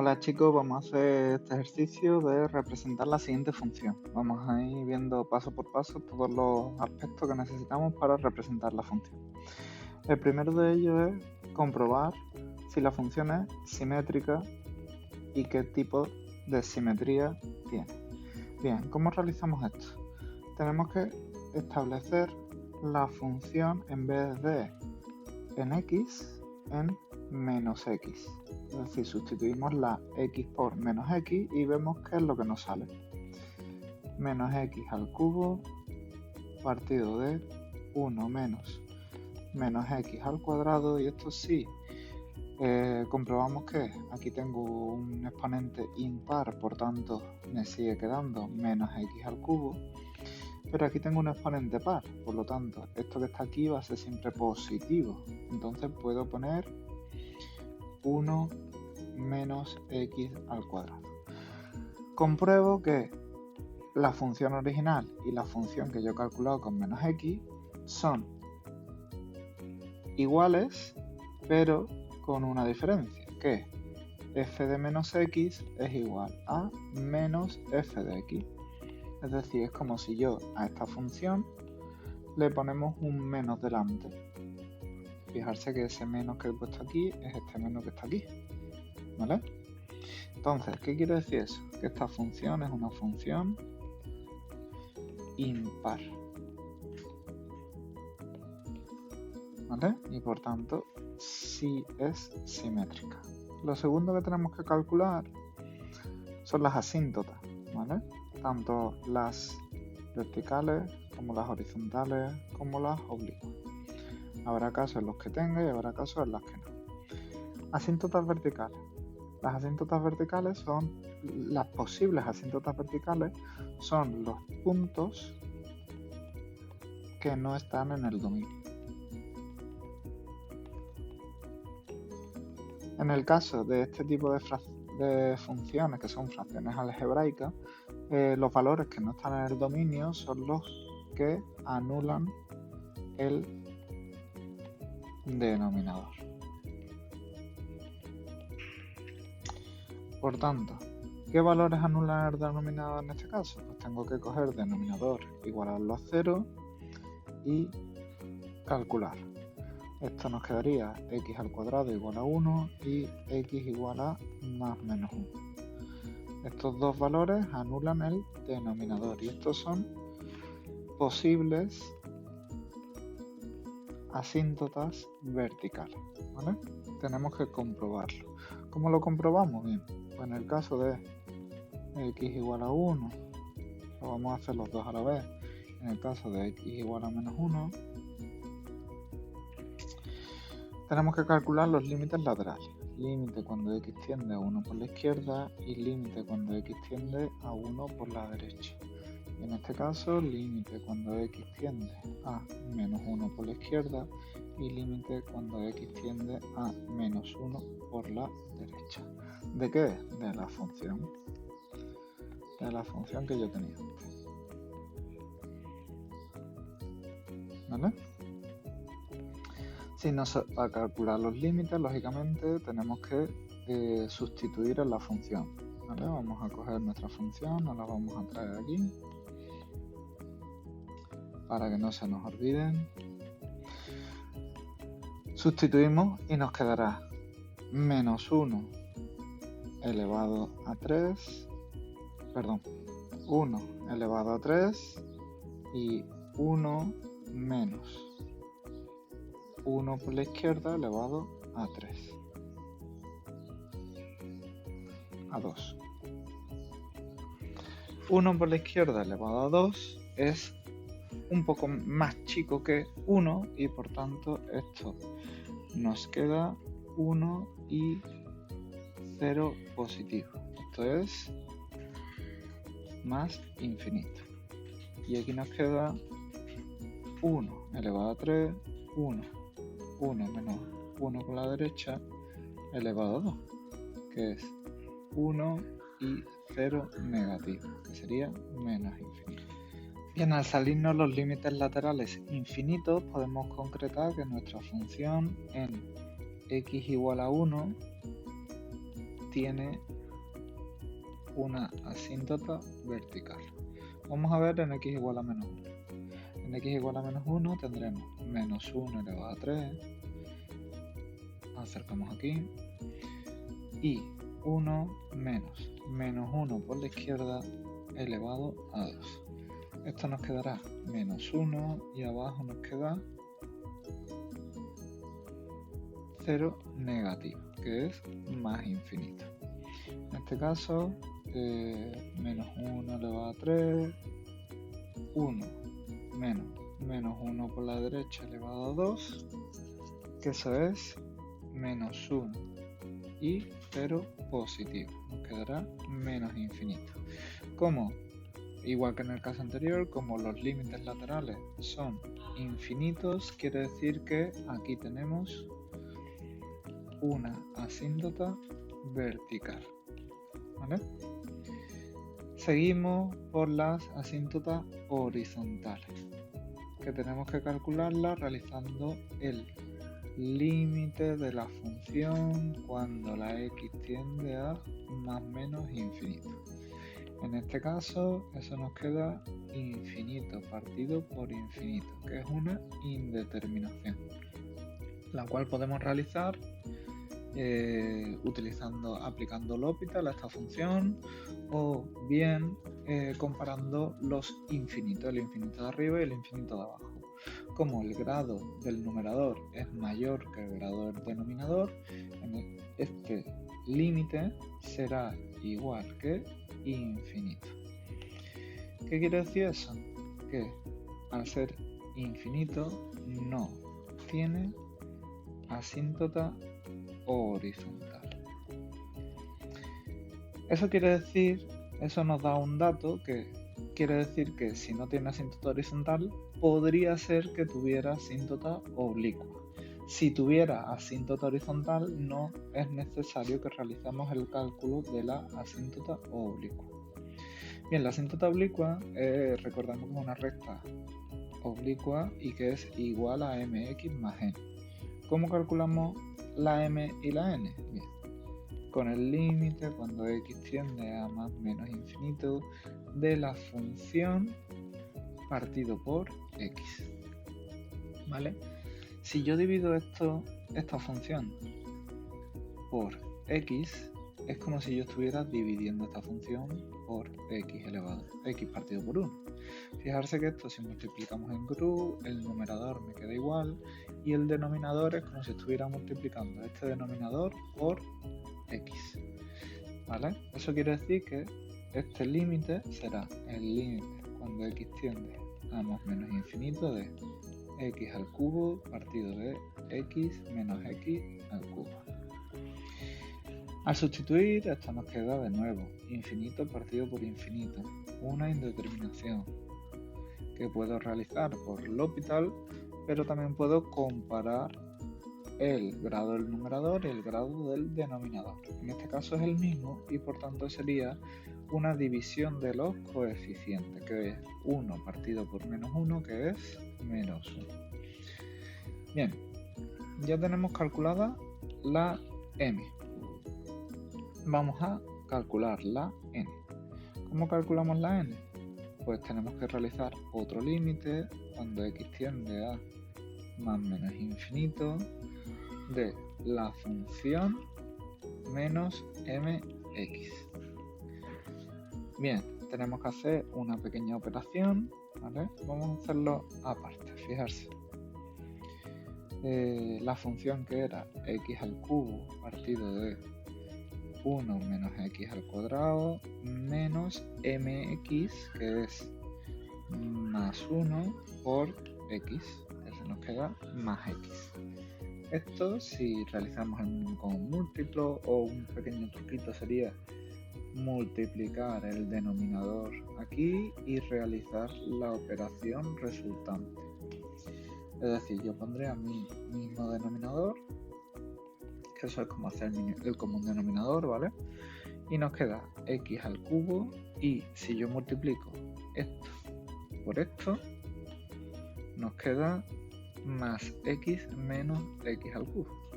Hola chicos, vamos a hacer este ejercicio de representar la siguiente función. Vamos a ir viendo paso por paso todos los aspectos que necesitamos para representar la función. El primero de ellos es comprobar si la función es simétrica y qué tipo de simetría tiene. Bien, ¿cómo realizamos esto? Tenemos que establecer la función en vez de en x en menos x. Es decir, sustituimos la x por menos x y vemos qué es lo que nos sale. Menos x al cubo partido de 1 menos x al cuadrado, y esto sí, comprobamos que aquí tengo un exponente impar, por tanto me sigue quedando menos x al cubo, pero aquí tengo un exponente par, por lo tanto esto que está aquí va a ser siempre positivo, entonces puedo poner 1 menos x al cuadrado. Compruebo que la función original y la función que yo he calculado con menos x son iguales, pero con una diferencia, que f de menos x es igual a menos f de x. Es decir, es como si yo a esta función le ponemos un menos delante. Fijarse que ese menos que he puesto aquí es este menos que está aquí, ¿vale? Entonces, ¿qué quiere decir eso? Que esta función es una función impar, ¿vale? Y por tanto, sí es simétrica. Lo segundo que tenemos que calcular son las asíntotas, ¿vale? Tanto las verticales como las horizontales como las oblicuas. Habrá casos en los que tenga y habrá casos en los que no. Asíntotas verticales. Las asíntotas verticales son, las posibles asíntotas verticales son los puntos que no están en el dominio. En el caso de este tipo de funciones, que son fracciones algebraicas, los valores que no están en el dominio son los que anulan el denominador. Por tanto, ¿qué valores anulan el denominador en este caso? Pues tengo que coger denominador igualarlo a 0 y calcular. Esto nos quedaría x al cuadrado igual a 1 y x igual a más menos 1. Estos dos valores anulan el denominador y estos son posibles asíntotas verticales, ¿vale? Tenemos que comprobarlo. ¿Cómo lo comprobamos? Bien, pues en el caso de x igual a 1, lo vamos a hacer los dos a la vez. En el caso de x igual a menos 1, tenemos que calcular los límites laterales. Límite cuando x tiende a 1 por la izquierda y límite cuando x tiende a 1 por la derecha. Y en este caso, límite cuando x tiende a menos 1 por la izquierda y límite cuando x tiende a menos 1 por la derecha. ¿De qué? De la función. De la función que yo tenía antes. ¿Vale? Para calcular los límites, lógicamente, tenemos que sustituir en la función. ¿Vale? Vamos a coger nuestra función, nos la vamos a traer aquí para que no se nos olviden. Sustituimos y nos quedará menos 1 elevado a 3, 1 elevado a 3 y 1 menos 1 por la izquierda elevado a 3, a 2. 1 por la izquierda elevado a 2 es un poco más chico que 1 y por tanto esto nos queda 1 y 0 positivo. Esto es más infinito. Y aquí nos queda 1 elevado a 3, 1 menos 1 por la derecha elevado a 2, que es 1 y 0 negativo, que sería menos infinito. Bien, al salirnos los límites laterales infinitos, podemos concretar que nuestra función en x igual a 1 tiene una asíntota vertical. Vamos a ver en x igual a menos 1. En x igual a menos 1 tendremos menos 1 elevado a 3, acercamos aquí, y 1 menos 1 por la izquierda elevado a 2. Esto nos quedará menos 1 y abajo nos queda 0 negativo, que es más infinito. En este caso, menos 1 elevado a 3, 1 menos 1 por la derecha elevado a 2, que eso es menos 1 y 0 positivo. Nos quedará menos infinito. Como, igual que en el caso anterior, como los límites laterales son infinitos, quiere decir que aquí tenemos una asíntota vertical. ¿Vale? Seguimos por las asíntotas horizontales, que tenemos que calcularlas realizando el límite de la función cuando la x tiende a más o menos infinito. En este caso, eso nos queda infinito partido por infinito, que es una indeterminación, la cual podemos realizar aplicando L'Hopital a esta función, o bien comparando los infinitos, el infinito de arriba y el infinito de abajo. Como el grado del numerador es mayor que el grado del denominador, este límite será igual que infinito. ¿Qué quiere decir eso? Que al ser infinito no tiene asíntota horizontal. Eso nos da un dato que quiere decir que si no tiene asíntota horizontal, podría ser que tuviera asíntota oblicua. Si tuviera asíntota horizontal, no es necesario que realicemos el cálculo de la asíntota oblicua. Bien, la asíntota oblicua, recordamos que es una recta oblicua y que es igual a mx más n. ¿Cómo calculamos la m y la n? Bien, con el límite cuando x tiende a más menos infinito de la función partido por x. ¿Vale? Si yo divido esta función por x, es como si yo estuviera dividiendo esta función por x partido por 1. Fijarse que esto, si multiplicamos en cruz, el numerador me queda igual y el denominador es como si estuviera multiplicando este denominador por x. ¿Vale? Eso quiere decir que este límite será el límite cuando x tiende a más menos infinito de x al cubo partido de x menos x al cubo. Al sustituir, esto nos queda de nuevo infinito partido por infinito, una indeterminación que puedo realizar por L'Hopital, pero también puedo comparar el grado del numerador y el grado del denominador. En este caso es el mismo y por tanto sería una división de los coeficientes, que es 1 partido por menos 1, que es menos 1. Bien, ya tenemos calculada la m. Vamos a calcular la n. ¿Cómo calculamos la n? Pues tenemos que realizar otro límite cuando x tiende a más menos infinito de la función menos mx. Bien, tenemos que hacer una pequeña operación, ¿vale? Vamos a hacerlo aparte, fijarse. La función que era x al cubo partido de 1 menos x al cuadrado menos mx, que es más 1 por x, que se nos queda más x. Esto, si realizamos con un múltiplo o un pequeño truquito, sería multiplicar el denominador aquí y realizar la operación resultante. Es decir, yo pondría mi mismo denominador, que eso es como hacer el común denominador, ¿vale? Y nos queda x al cubo, y si yo multiplico esto por esto, nos queda más x menos x al cubo,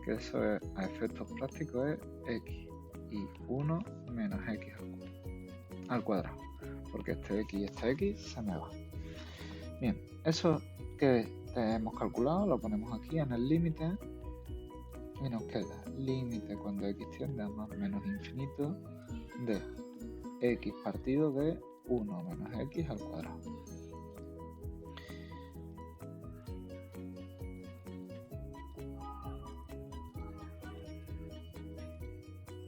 que eso es, a efectos prácticos es x. y 1 menos x al cuadrado, porque este x y este x se me va. Bien, eso que hemos calculado lo ponemos aquí en el límite y nos queda límite cuando x tiende a más menos infinito de x partido de 1 menos x al cuadrado.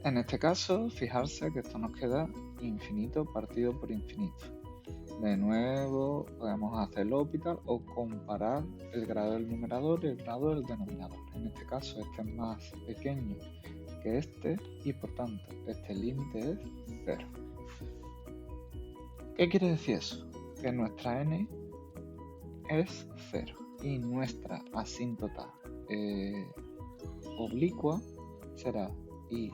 En este caso, fijarse que esto nos queda infinito partido por infinito. De nuevo, podemos hacer el L'Hopital o comparar el grado del numerador y el grado del denominador. En este caso, este es más pequeño que este y por tanto, este límite es 0. ¿Qué quiere decir eso? Que nuestra n es 0 y nuestra asíntota oblicua será i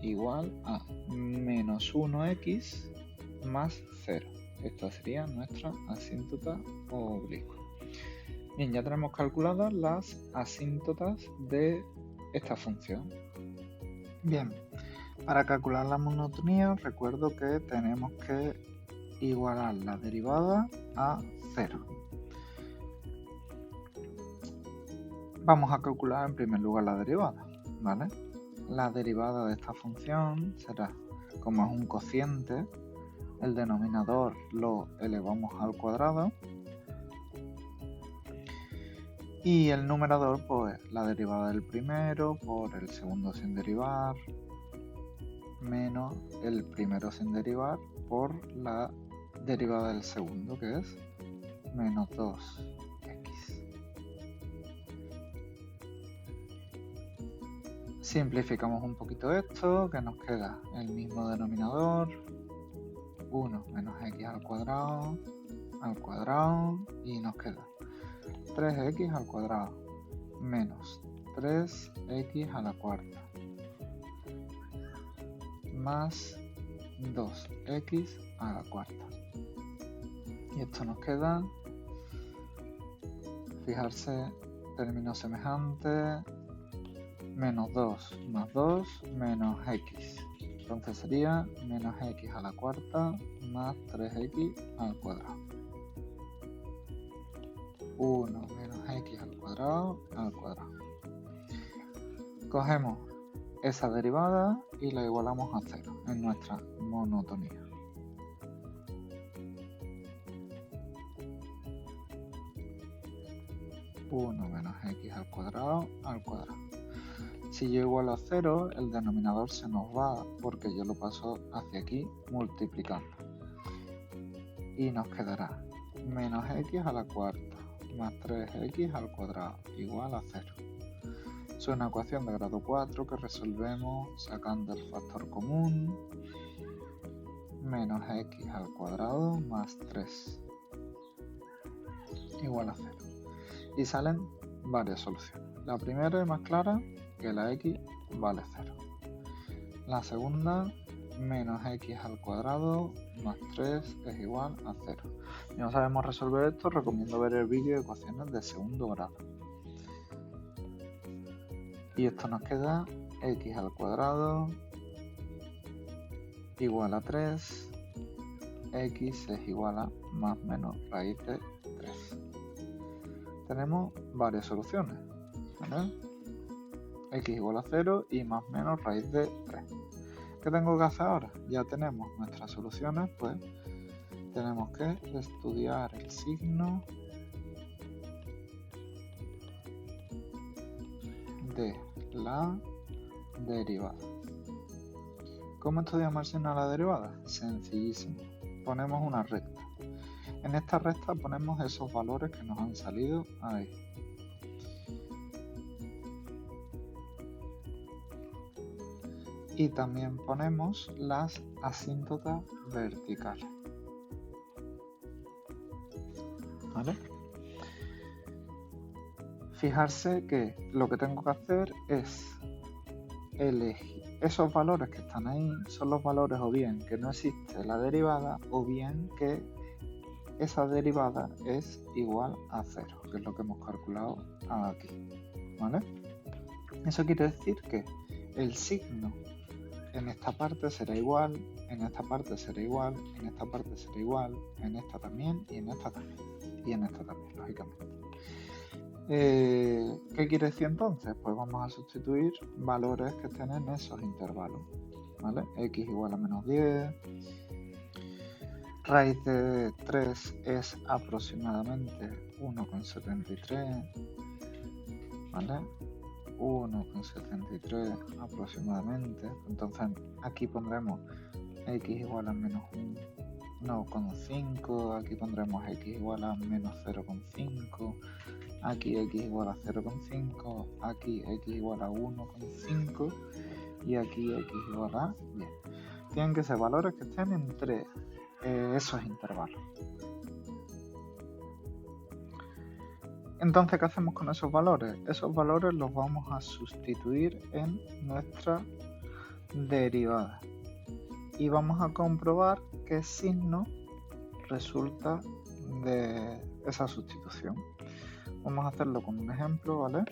igual a menos 1x más 0. Esta sería nuestra asíntota oblicua. Bien, ya tenemos calculadas las asíntotas de esta función. Bien, para calcular la monotonía recuerdo que tenemos que igualar la derivada a 0. Vamos a calcular en primer lugar la derivada, ¿vale? La derivada de esta función será, como es un cociente, el denominador lo elevamos al cuadrado y el numerador, pues la derivada del primero por el segundo sin derivar menos el primero sin derivar por la derivada del segundo, que es menos 2x. Simplificamos un poquito esto, que nos queda el mismo denominador, 1 menos x al cuadrado, y nos queda 3x al cuadrado menos 3x a la cuarta más 2x a la cuarta. Y esto nos queda, fijarse, término semejante, menos 2 más 2 menos x. Entonces sería menos x a la cuarta más 3x al cuadrado. 1 menos x al cuadrado. Cogemos esa derivada y la igualamos a 0 en nuestra monotonía. Menos x al cuadrado. Si yo igualo a 0, el denominador se nos va porque yo lo paso hacia aquí multiplicando. Y nos quedará menos x a la cuarta más 3x al cuadrado igual a 0. Es una ecuación de grado 4 que resolvemos sacando el factor común, menos x al cuadrado más 3 igual a 0. Y salen varias soluciones. La primera es más clara, que la x vale 0. La segunda, menos x al cuadrado más 3 es igual a 0. Si no sabemos resolver esto, recomiendo ver el vídeo de ecuaciones de segundo grado. Y esto nos queda x al cuadrado igual a 3, x es igual a más menos raíz de 3. Tenemos varias soluciones, ¿vale? X igual a 0 y más menos raíz de 3. ¿Qué tengo que hacer ahora? Ya tenemos nuestras soluciones, pues tenemos que estudiar el signo de la derivada. ¿Cómo estudiamos el signo de la derivada? Sencillísimo. Ponemos una recta. En esta recta ponemos esos valores que nos han salido ahí. Y también ponemos las asíntotas verticales. ¿Vale? Fijarse que lo que tengo que hacer es elegir. Esos valores que están ahí son los valores o bien que no existe la derivada o bien que esa derivada es igual a 0, que es lo que hemos calculado aquí. ¿Vale? Eso quiere decir que el signo en esta parte será igual, en esta parte será igual, en esta parte será igual, en esta también y en esta también. Y en esta también, lógicamente. ¿Qué quiere decir entonces? Pues vamos a sustituir valores que estén en esos intervalos, ¿vale? X igual a menos 10, raíz de 3 es aproximadamente 1,73, ¿vale? 1,73 aproximadamente. Entonces aquí pondremos x igual a menos 1,5, aquí pondremos x igual a menos 0,5, aquí x igual a 0,5, aquí x igual a 1,5 y aquí x igual a 10. Tienen que ser valores que estén entre esos intervalos. Entonces, ¿qué hacemos con esos valores? Esos valores los vamos a sustituir en nuestra derivada y vamos a comprobar qué signo resulta de esa sustitución. Vamos a hacerlo con un ejemplo, ¿vale?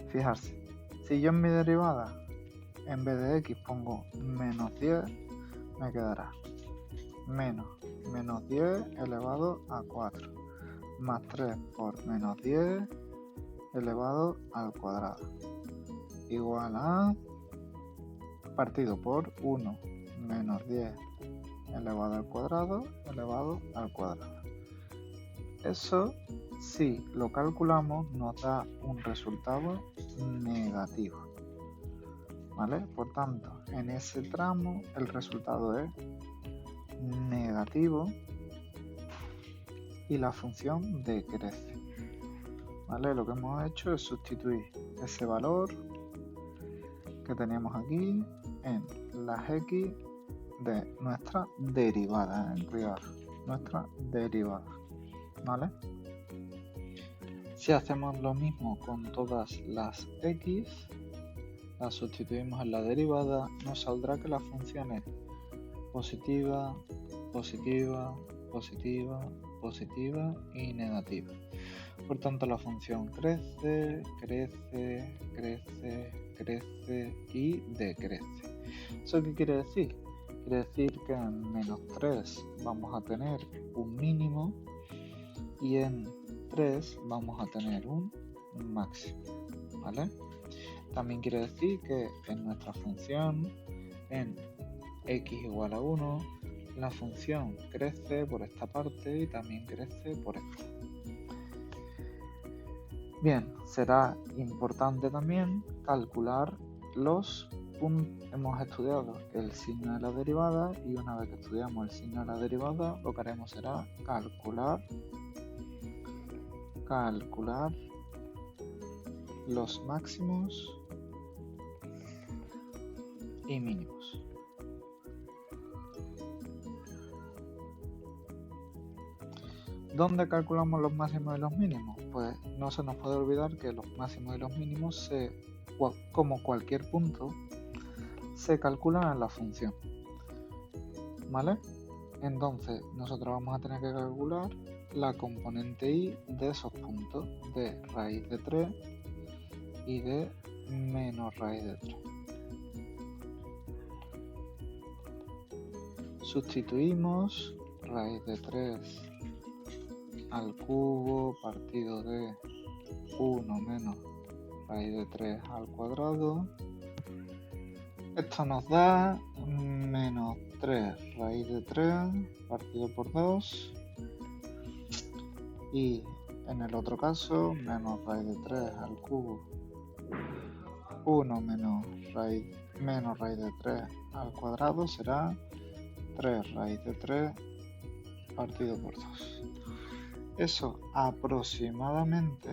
Fijarse, si yo en mi derivada en vez de x pongo menos 10, me quedará menos 10 elevado a 4 más 3 por menos 10 elevado al cuadrado igual a partido por 1 menos 10 elevado al cuadrado elevado al cuadrado. Eso, si lo calculamos, nos da un resultado negativo, ¿vale? Por tanto, en ese tramo el resultado es negativo y la función decrece, ¿vale? Lo que hemos hecho es sustituir ese valor que teníamos aquí en las x de nuestra derivada, cuidado, nuestra derivada, ¿vale? Si hacemos lo mismo con todas las x, las sustituimos en la derivada, nos saldrá que la función es positiva, positiva, positiva, positiva y negativa. Por tanto, la función crece, crece, crece, crece y decrece. ¿Eso qué quiere decir? Quiere decir que en menos 3 vamos a tener un mínimo y en 3 vamos a tener un máximo, ¿vale? También quiere decir que en nuestra función, en x igual a 1, la función crece por esta parte y también crece por esta. Bien, será importante también calcular los puntos. Hemos estudiado el signo de la derivada y una vez que estudiamos el signo de la derivada, lo que haremos será calcular los máximos y mínimos. ¿Dónde calculamos los máximos y los mínimos? Pues no se nos puede olvidar que los máximos y los mínimos, como cualquier punto, se calculan en la función, ¿vale? Entonces nosotros vamos a tener que calcular la componente y de esos puntos, de raíz de 3 y de menos raíz de 3. Sustituimos raíz de 3 al cubo partido de 1 menos raíz de 3 al cuadrado. Esto nos da menos 3 raíz de 3 partido por 2 y en el otro caso menos raíz de 3 al cubo 1 menos raíz de 3 al cuadrado será 3 raíz de 3 partido por 2. Eso aproximadamente,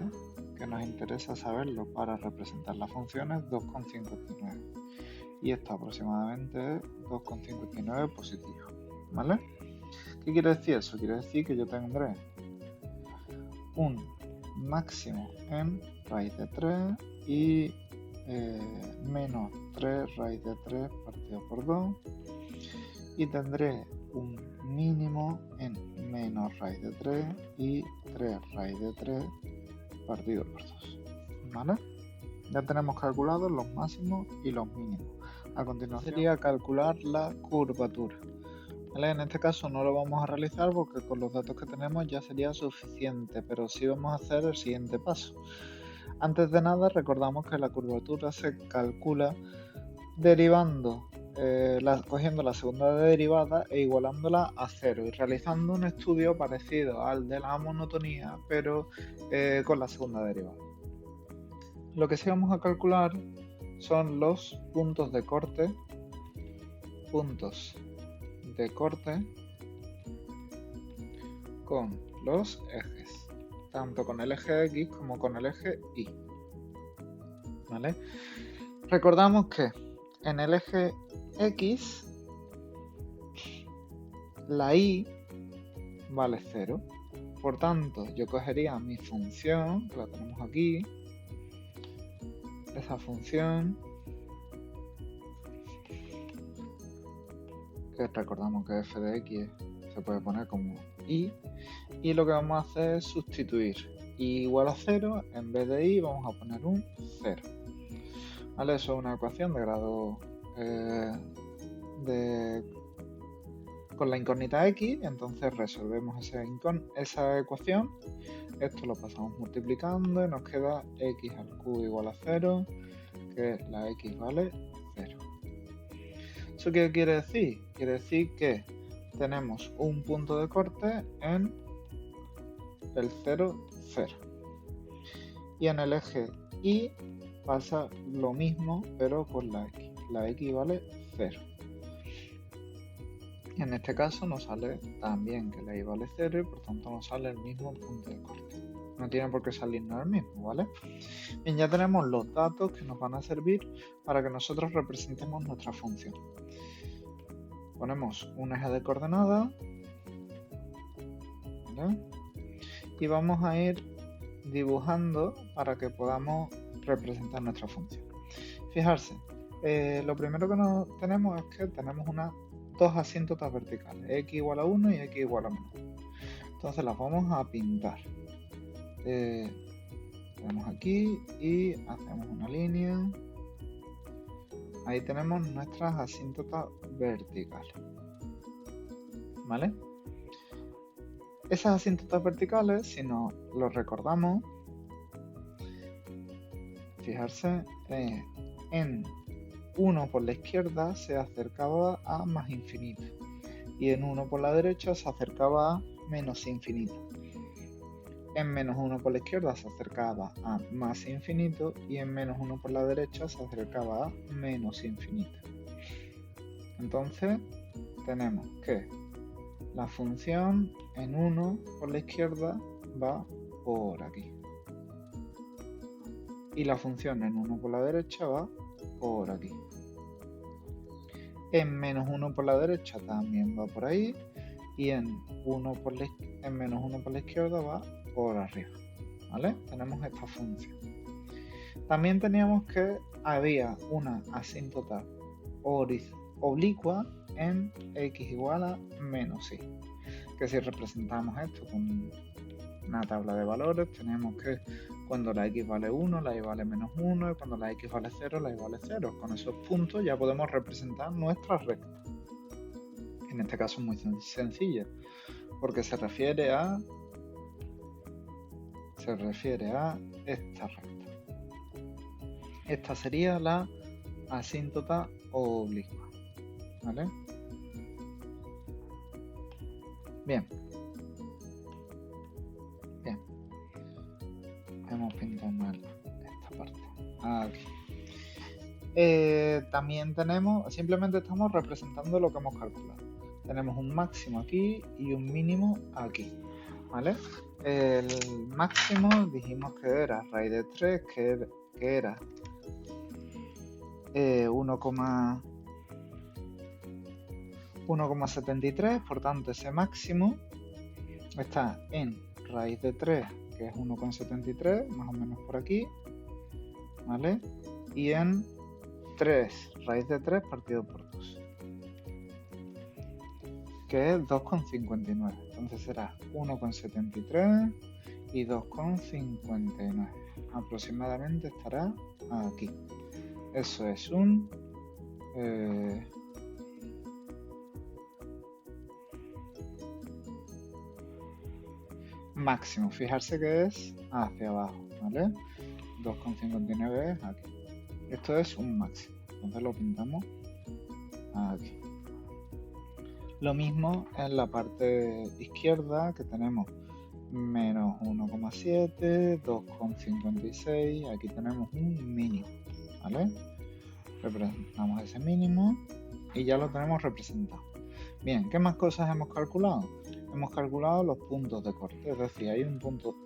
que nos interesa saberlo para representar la función, es 2,59 y esto aproximadamente es 2,59 positivo, ¿vale? ¿Qué quiere decir eso? Quiere decir que yo tendré un máximo en raíz de 3 y menos 3 raíz de 3 partido por 2 y tendré un mínimo en menos raíz de 3 y 3 raíz de 3 partido por 2, ¿vale? Ya tenemos calculados los máximos y los mínimos. A continuación sería calcular la curvatura. ¿Vale? En este caso no lo vamos a realizar porque con los datos que tenemos ya sería suficiente, pero sí vamos a hacer el siguiente paso. Antes de nada recordamos que la curvatura se calcula derivando, cogiendo la segunda derivada e igualándola a cero y realizando un estudio parecido al de la monotonía, pero con la segunda derivada. Lo que sí vamos a calcular son los puntos de corte con los ejes, tanto con el eje X como con el eje Y. ¿Vale? Recordamos que en el eje X la Y vale 0. Por tanto, yo cogería mi función, que la tenemos aquí, esa función, que recordamos que f de x se puede poner como y lo que vamos a hacer es sustituir y igual a 0, en vez de y vamos a poner un 0. ¿Vale? Eso es una ecuación de grado con la incógnita x, entonces resolvemos esa ecuación, esto lo pasamos multiplicando y nos queda x al cubo igual a 0, que la x vale 0. ¿Eso qué quiere decir? Quiere decir que tenemos un punto de corte en el 0, 0. Y en el eje Y pasa lo mismo, pero con la X. La X vale 0. Y en este caso nos sale también que la Y vale 0 y por tanto nos sale el mismo punto de corte. No tiene por qué salirnos el mismo, ¿vale? Bien, ya tenemos los datos que nos van a servir para que nosotros representemos nuestra función. Ponemos un eje de coordenadas, ¿vale? Y vamos a ir dibujando para que podamos representar nuestra función. Fijarse, lo primero que tenemos es que tenemos dos asíntotas verticales, x igual a 1 y x igual a menos 1. Entonces las vamos a pintar. Tenemos aquí y hacemos una línea. Ahí tenemos nuestras asíntotas verticales. ¿Vale? Esas asíntotas verticales, si nos lo recordamos, fijarse, en 1 por la izquierda se acercaba a más infinito y en 1 por la derecha se acercaba a menos infinito. En menos 1 por la izquierda se acercaba a más infinito y en menos 1 por la derecha se acercaba a menos infinito. Entonces tenemos que la función en 1 por la izquierda va por aquí. Y la función en 1 por la derecha va por aquí. En menos 1 por la derecha también va por ahí. Y en menos 1 por la izquierda va por arriba. ¿Vale? Tenemos esta función. También teníamos que había una asíntota oblicua en x igual a menos y. Que si representamos esto con una tabla de valores, tenemos que cuando la x vale 1, la y vale menos 1, y cuando la x vale 0, la y vale 0. Con esos puntos ya podemos representar nuestra recta. En este caso es muy sencilla, porque se refiere a esta recta. Esta sería la asíntota oblicua. ¿Vale? Bien. Hemos pintado mal esta parte. Aquí. También simplemente estamos representando lo que hemos calculado. Tenemos un máximo aquí y un mínimo aquí. ¿Vale? El máximo dijimos que era raíz de 3, que era 1,73, por tanto ese máximo está en raíz de 3, que es 1,73, más o menos por aquí, ¿vale? Y en 3, raíz de 3 partido por 2, que es 2,59. Entonces será 1,73 y 2,59. aproximadamente estará aquí. Eso es un máximo. Fijarse que es hacia abajo, ¿vale? 2,59 es aquí. Esto es un máximo. Entonces lo pintamos aquí. Lo mismo en la parte izquierda, que tenemos menos 1,7, 2,56. Aquí tenemos un mínimo, ¿vale? Representamos ese mínimo y ya lo tenemos representado. Bien, ¿qué más cosas hemos calculado? Hemos calculado los puntos de corte, es decir, hay un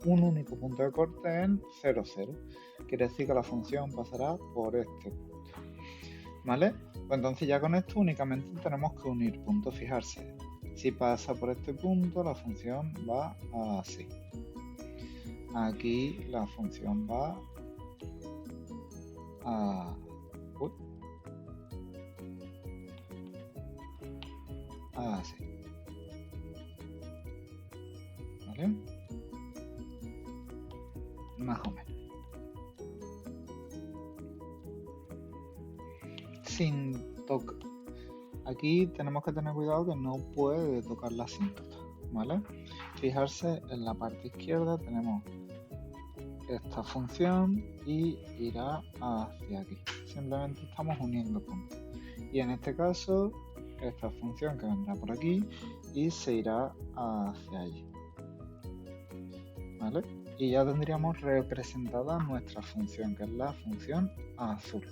único punto de corte en 0, 0. Quiere decir que la función pasará por este punto, ¿vale? Pues entonces ya con esto únicamente tenemos que unir puntos. Fijarse, si pasa por este punto, la función va así. Aquí la función va así. ¿Vale? Más o menos. Sin tocar. Aquí tenemos que tener cuidado que no puede tocar la asíntota, ¿vale? Fijarse, en la parte izquierda tenemos esta función y irá hacia aquí. Simplemente estamos uniendo puntos. Y en este caso, esta función que vendrá por aquí y se irá hacia allí, ¿vale? Y ya tendríamos representada nuestra función, que es la función azul.